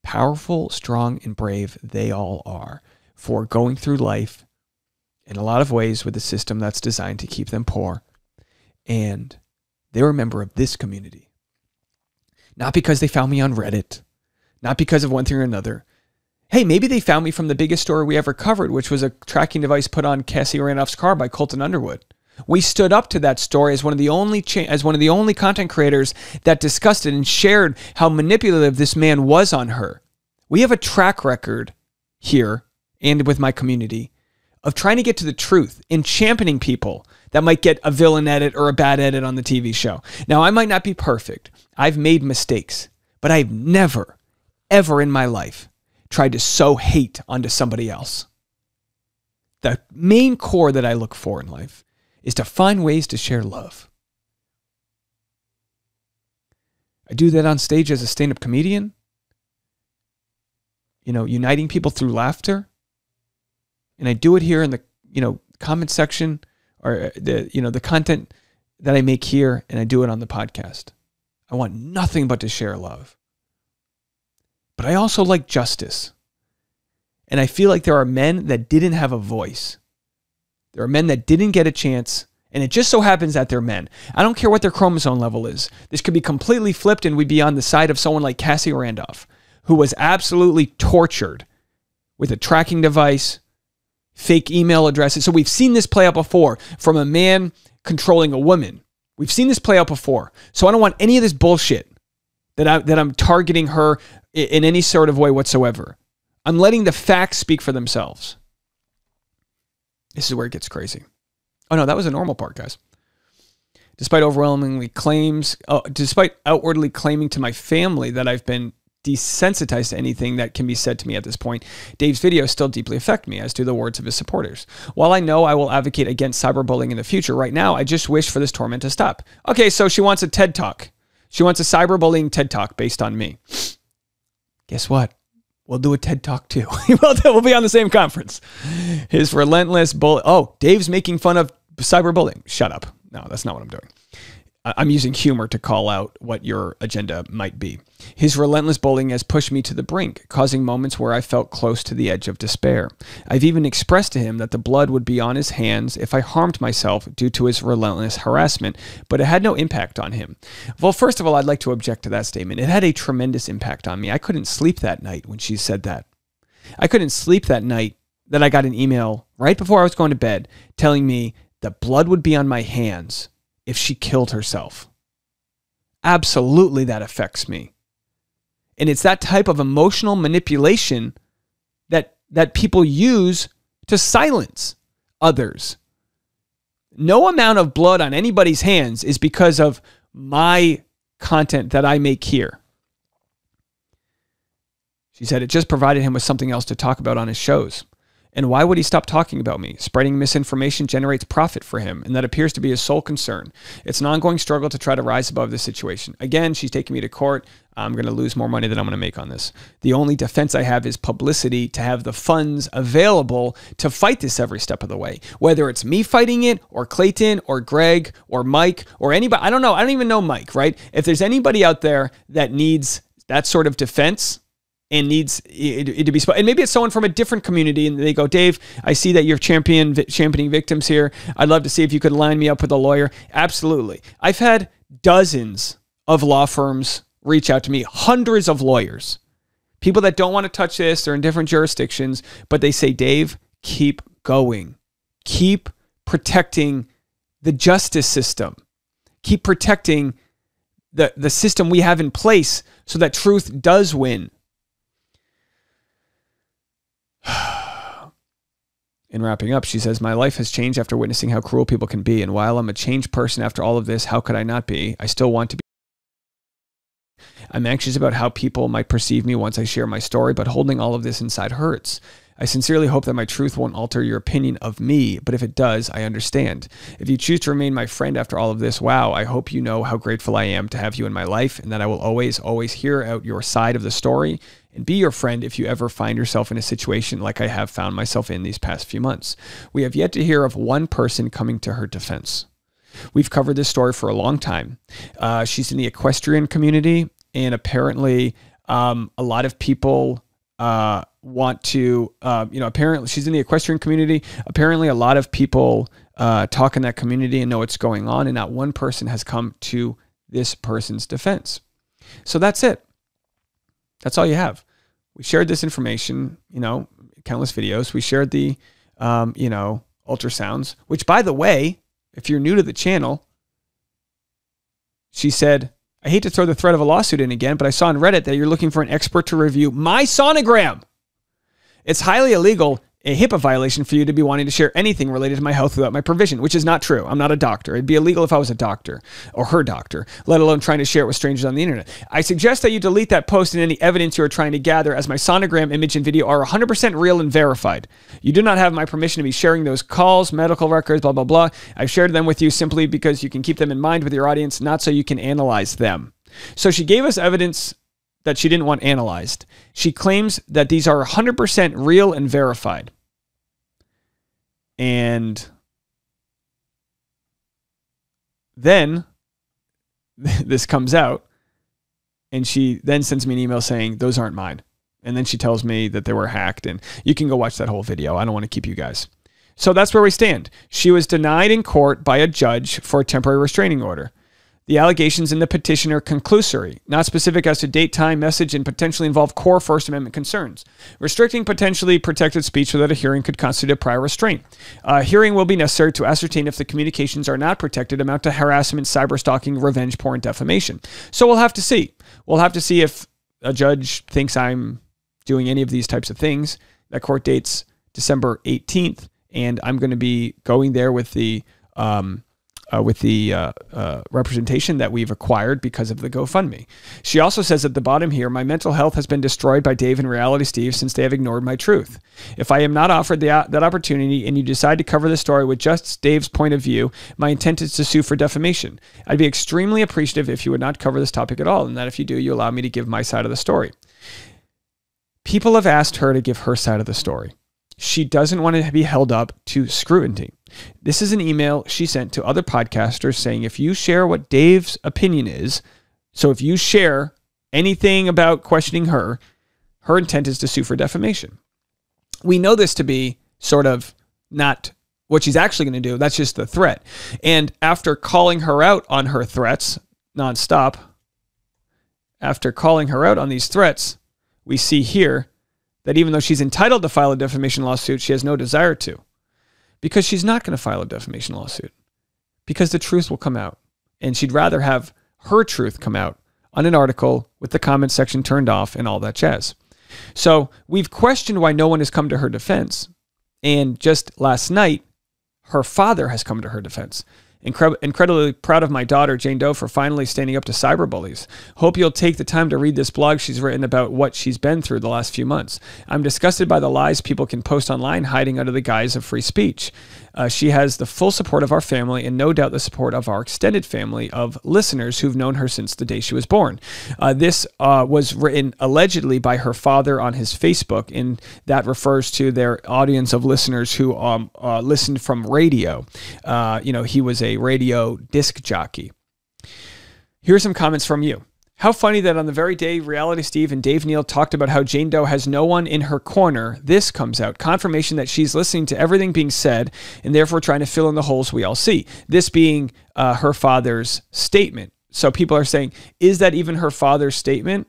Speaker 1: powerful, strong, and brave they all are for going through life in a lot of ways with a system that's designed to keep them poor. And they're a member of this community. Not because they found me on Reddit, not because of one thing or another. Hey, maybe they found me from the biggest story we ever covered, which was a tracking device put on Cassie Randolph's car by Colton Underwood. We stood up to that story as one of the only content creators that discussed it and shared how manipulative this man was on her. We have a track record here and with my community of trying to get to the truth and championing people that might get a villain edit or a bad edit on the TV show. Now, I might not be perfect. I've made mistakes, but I've never, ever in my life tried to sow hate onto somebody else. The main core that I look for in life is to find ways to share love. I do that on stage as a stand-up comedian, uniting people through laughter. And I do it here in the, comment section or the content that I make here, and I do it on the podcast. I want nothing but to share love. But I also like justice. And I feel like there are men that didn't have a voice. There are men that didn't get a chance, and it just so happens that they're men. I don't care what their chromosome level is. This could be completely flipped, and we'd be on the side of someone like Cassie Randolph, who was absolutely tortured with a tracking device, fake email addresses. So we've seen this play out before from a man controlling a woman. We've seen this play out before. So I don't want any of this bullshit that I'm targeting her in any sort of way whatsoever. I'm letting the facts speak for themselves. This is where it gets crazy. Oh no, that was a normal part, guys. Despite outwardly claiming to my family that I've been desensitized to anything that can be said to me at this point, Dave's videos still deeply affect me, as do the words of his supporters. While I know I will advocate against cyberbullying in the future, right now, I just wish for this torment to stop. Okay, so she wants a TED Talk. She wants a cyberbullying TED Talk based on me. Guess what? We'll do a TED Talk too. We'll be on the same conference. His relentless bully. Oh, Dave's making fun of cyberbullying. Shut up. No, that's not what I'm doing. I'm using humor to call out what your agenda might be. His relentless bullying has pushed me to the brink, causing moments where I felt close to the edge of despair. I've even expressed to him that the blood would be on his hands if I harmed myself due to his relentless harassment, but it had no impact on him. Well, first of all, I'd like to object to that statement. It had a tremendous impact on me. I couldn't sleep that night when she said that. I couldn't sleep that night that I got an email right before I was going to bed telling me the blood would be on my hands if she killed herself. Absolutely, that affects me. And it's that type of emotional manipulation that people use to silence others. No amount of blood on anybody's hands is because of my content that I make here. She said it just provided him with something else to talk about on his shows. And why would he stop talking about me? Spreading misinformation generates profit for him, and that appears to be his sole concern. It's an ongoing struggle to try to rise above this situation. Again, she's taking me to court. I'm going to lose more money than I'm going to make on this. The only defense I have is publicity to have the funds available to fight this every step of the way. Whether it's me fighting it, or Clayton, or Greg, or Mike, or anybody. I don't know. I don't even know Mike, right? If there's anybody out there that needs that sort of defense, and needs it to be, and maybe it's someone from a different community, and they go, Dave, I see that you're championing victims here. I'd love to see if you could line me up with a lawyer. Absolutely. I've had dozens of law firms reach out to me, hundreds of lawyers, people that don't want to touch this. They're in different jurisdictions, but they say, Dave, keep going. Keep protecting the justice system. Keep protecting the system we have in place so that truth does win. In wrapping up, she says, my life has changed after witnessing how cruel people can be. And while I'm a changed person after all of this, how could I not be? I still want to be. I'm anxious about how people might perceive me once I share my story, but holding all of this inside hurts. I sincerely hope that my truth won't alter your opinion of me, but if it does, I understand. If you choose to remain my friend after all of this, wow, I hope you know how grateful I am to have you in my life, and that I will always, always hear out your side of the story and be your friend if you ever find yourself in a situation like I have found myself in these past few months. We have yet to hear of one person coming to her defense. We've covered this story for a long time. She's in the equestrian community, and apparently a lot of people want to, apparently she's in the equestrian community. Apparently a lot of people talk in that community and know what's going on, and not one person has come to this person's defense. So that's it. That's all you have. We shared this information, countless videos. We shared the, ultrasounds, which, by the way, if you're new to the channel, she said, I hate to throw the threat of a lawsuit in again, but I saw on Reddit that you're looking for an expert to review my sonogram. It's highly illegal, a HIPAA violation for you to be wanting to share anything related to my health without my permission, which is not true. I'm not a doctor. It'd be illegal if I was a doctor or her doctor, let alone trying to share it with strangers on the internet. I suggest that you delete that post and any evidence you are trying to gather, as my sonogram image and video are 100% real and verified. You do not have my permission to be sharing those calls, medical records, blah, blah, blah. I've shared them with you simply because you can keep them in mind with your audience, not so you can analyze them. So she gave us evidence that she didn't want analyzed. She claims that these are 100% real and verified. And then this comes out, and she then sends me an email saying, those aren't mine. And then she tells me that they were hacked, and you can go watch that whole video. I don't want to keep you guys. So that's where we stand. She was denied in court by a judge for a temporary restraining order. The allegations in the petition are conclusory, not specific as to date, time, message, and potentially involve core First Amendment concerns. Restricting potentially protected speech without a hearing could constitute a prior restraint. A hearing will be necessary to ascertain if the communications are not protected, amount to harassment, cyberstalking, revenge porn, defamation. So we'll have to see. We'll have to see if a judge thinks I'm doing any of these types of things. That court date's December 18th, and I'm going to be going there with the representation that we've acquired because of the GoFundMe. She also says at the bottom here, my mental health has been destroyed by Dave and Reality Steve since they have ignored my truth. If I am not offered that opportunity and you decide to cover the story with just Dave's point of view, my intent is to sue for defamation. I'd be extremely appreciative if you would not cover this topic at all, and that if you do, you allow me to give my side of the story. People have asked her to give her side of the story. She doesn't want to be held up to scrutiny. This is an email she sent to other podcasters saying, if you share what Dave's opinion is, so if you share anything about questioning her, her intent is to sue for defamation. We know this to be sort of not what she's actually going to do. That's just the threat. And after calling her out on her threats nonstop, after calling her out on these threats, we see here that even though she's entitled to file a defamation lawsuit, she has no desire to, because she's not going to file a defamation lawsuit, because the truth will come out, and she'd rather have her truth come out on an article with the comment section turned off and all that jazz. So we've questioned why no one has come to her defense, and just last night, her father has come to her defense. Incredibly proud of my daughter, Jane Doe, for finally standing up to cyberbullies. Hope you'll take the time to read this blog she's written about what she's been through the last few months. I'm disgusted by the lies people can post online hiding under the guise of free speech. She has the full support of our family and no doubt the support of our extended family of listeners who've known her since the day she was born. This was written allegedly by her father on his Facebook, and that refers to their audience of listeners who listened from radio. He was a radio disc jockey. Here's some comments from you. How funny that on the very day Reality Steve and Dave Neal talked about how Jane Doe has no one in her corner, this comes out. Confirmation that she's listening to everything being said and therefore trying to fill in the holes we all see. This being her father's statement. So people are saying, is that even her father's statement?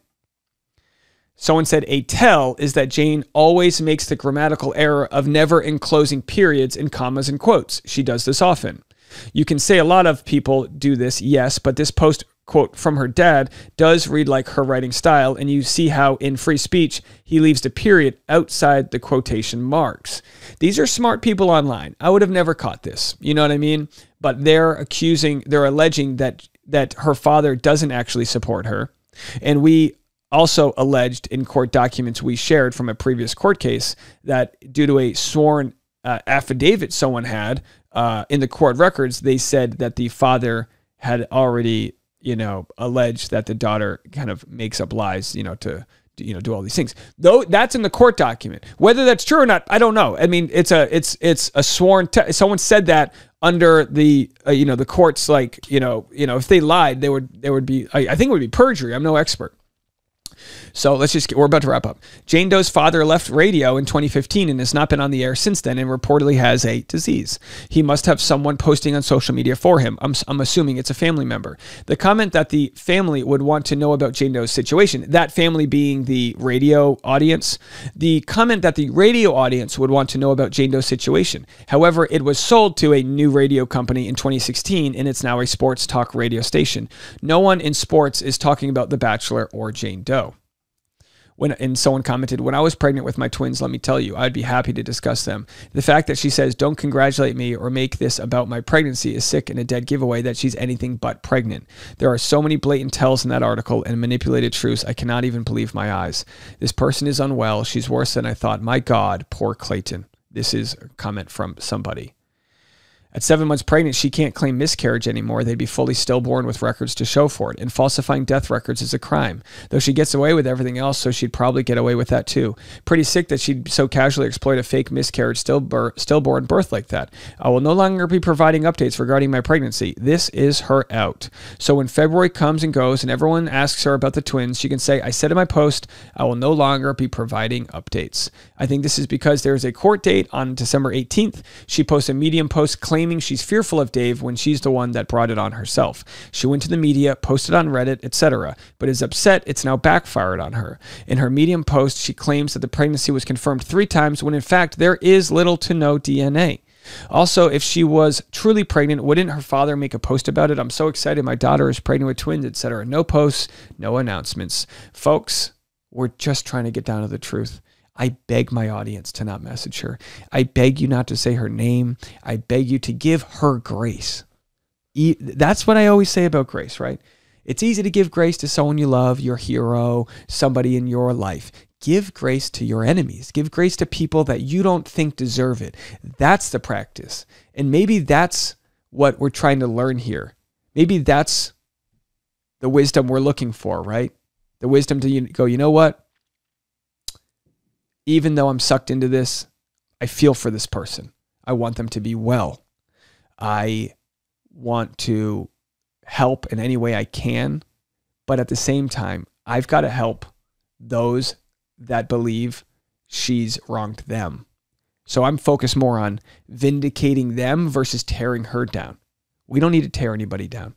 Speaker 1: Someone said, a tell is that Jane always makes the grammatical error of never enclosing periods and commas and quotes. She does this often. You can say a lot of people do this, yes, but this post quote from her dad does read like her writing style, and you see how in free speech he leaves the period outside the quotation marks. These are smart people online. I would have never caught this. You know what I mean? But they're alleging that her father doesn't actually support her. And we also alleged in court documents we shared from a previous court case that due to a sworn affidavit someone had in the court records, they said that the father had already, alleged that the daughter kind of makes up lies, to do all these things. Though that's in the court document. Whether that's true or not, I don't know. I mean, it's a sworn. Someone said that under the the courts, like if they lied, they would be. I think it would be perjury. I'm no expert. So we're about to wrap up. Jane Doe's father left radio in 2015 and has not been on the air since then and reportedly has a disease. He must have someone posting on social media for him. I'm assuming it's a family member. The comment that the family would want to know about Jane Doe's situation, that family being the radio audience, the comment that the radio audience would want to know about Jane Doe's situation. However, it was sold to a new radio company in 2016 and it's now a sports talk radio station. No one in sports is talking about The Bachelor or Jane Doe. And someone commented, when I was pregnant with my twins, let me tell you, I'd be happy to discuss them. The fact that she says, don't congratulate me or make this about my pregnancy is sick and a dead giveaway that she's anything but pregnant. There are so many blatant tells in that article and manipulated truths. I cannot even believe my eyes. This person is unwell. She's worse than I thought. My God, poor Clayton. This is a comment from somebody. At 7 months pregnant, she can't claim miscarriage anymore. They'd be fully stillborn with records to show for it. And falsifying death records is a crime. Though she gets away with everything else, so she'd probably get away with that too. Pretty sick that she'd so casually exploit a fake miscarriage stillborn birth like that. I will no longer be providing updates regarding my pregnancy. This is her out. So when February comes and goes and everyone asks her about the twins, she can say, I said in my post, I will no longer be providing updates. I think this is because there is a court date on December 18th. She posts a Medium post claiming she's fearful of Dave when she's the one that brought it on herself. She went to the media, posted on Reddit, etc., but is upset it's now backfired on her. In her Medium post, she claims that the pregnancy was confirmed 3 times when in fact there is little to no DNA. Also, if she was truly pregnant, wouldn't her father make a post about it? I'm so excited. My daughter is pregnant with twins, etc. No posts, no announcements. Folks, we're just trying to get down to the truth. I beg my audience to not message her. I beg you not to say her name. I beg you to give her grace. That's what I always say about grace, right? It's easy to give grace to someone you love, your hero, somebody in your life. Give grace to your enemies. Give grace to people that you don't think deserve it. That's the practice. And maybe that's what we're trying to learn here. Maybe that's the wisdom we're looking for, right? The wisdom to go, you know what? Even though I'm sucked into this, I feel for this person. I want them to be well. I want to help in any way I can. But at the same time, I've got to help those that believe she's wronged them. So I'm focused more on vindicating them versus tearing her down. We don't need to tear anybody down.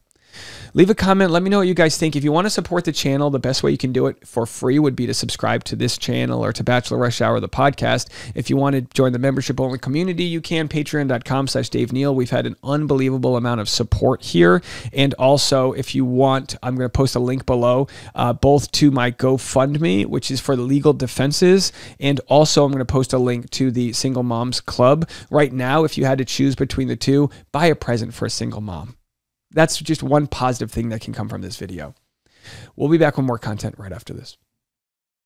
Speaker 1: Leave a comment. Let me know what you guys think. If you want to support the channel, the best way you can do it for free would be to subscribe to this channel or to Bachelor Rush Hour, the podcast. If you want to join the membership-only community, you can. Patreon.com/Dave Neal. We've had an unbelievable amount of support here. And also, if you want, I'm going to post a link below, both to my GoFundMe, which is for the legal defenses, and also I'm going to post a link to the Single Moms Club. Right now, if you had to choose between the two, buy a present for a single mom. That's just one positive thing that can come from this video. We'll be back with more content right after this.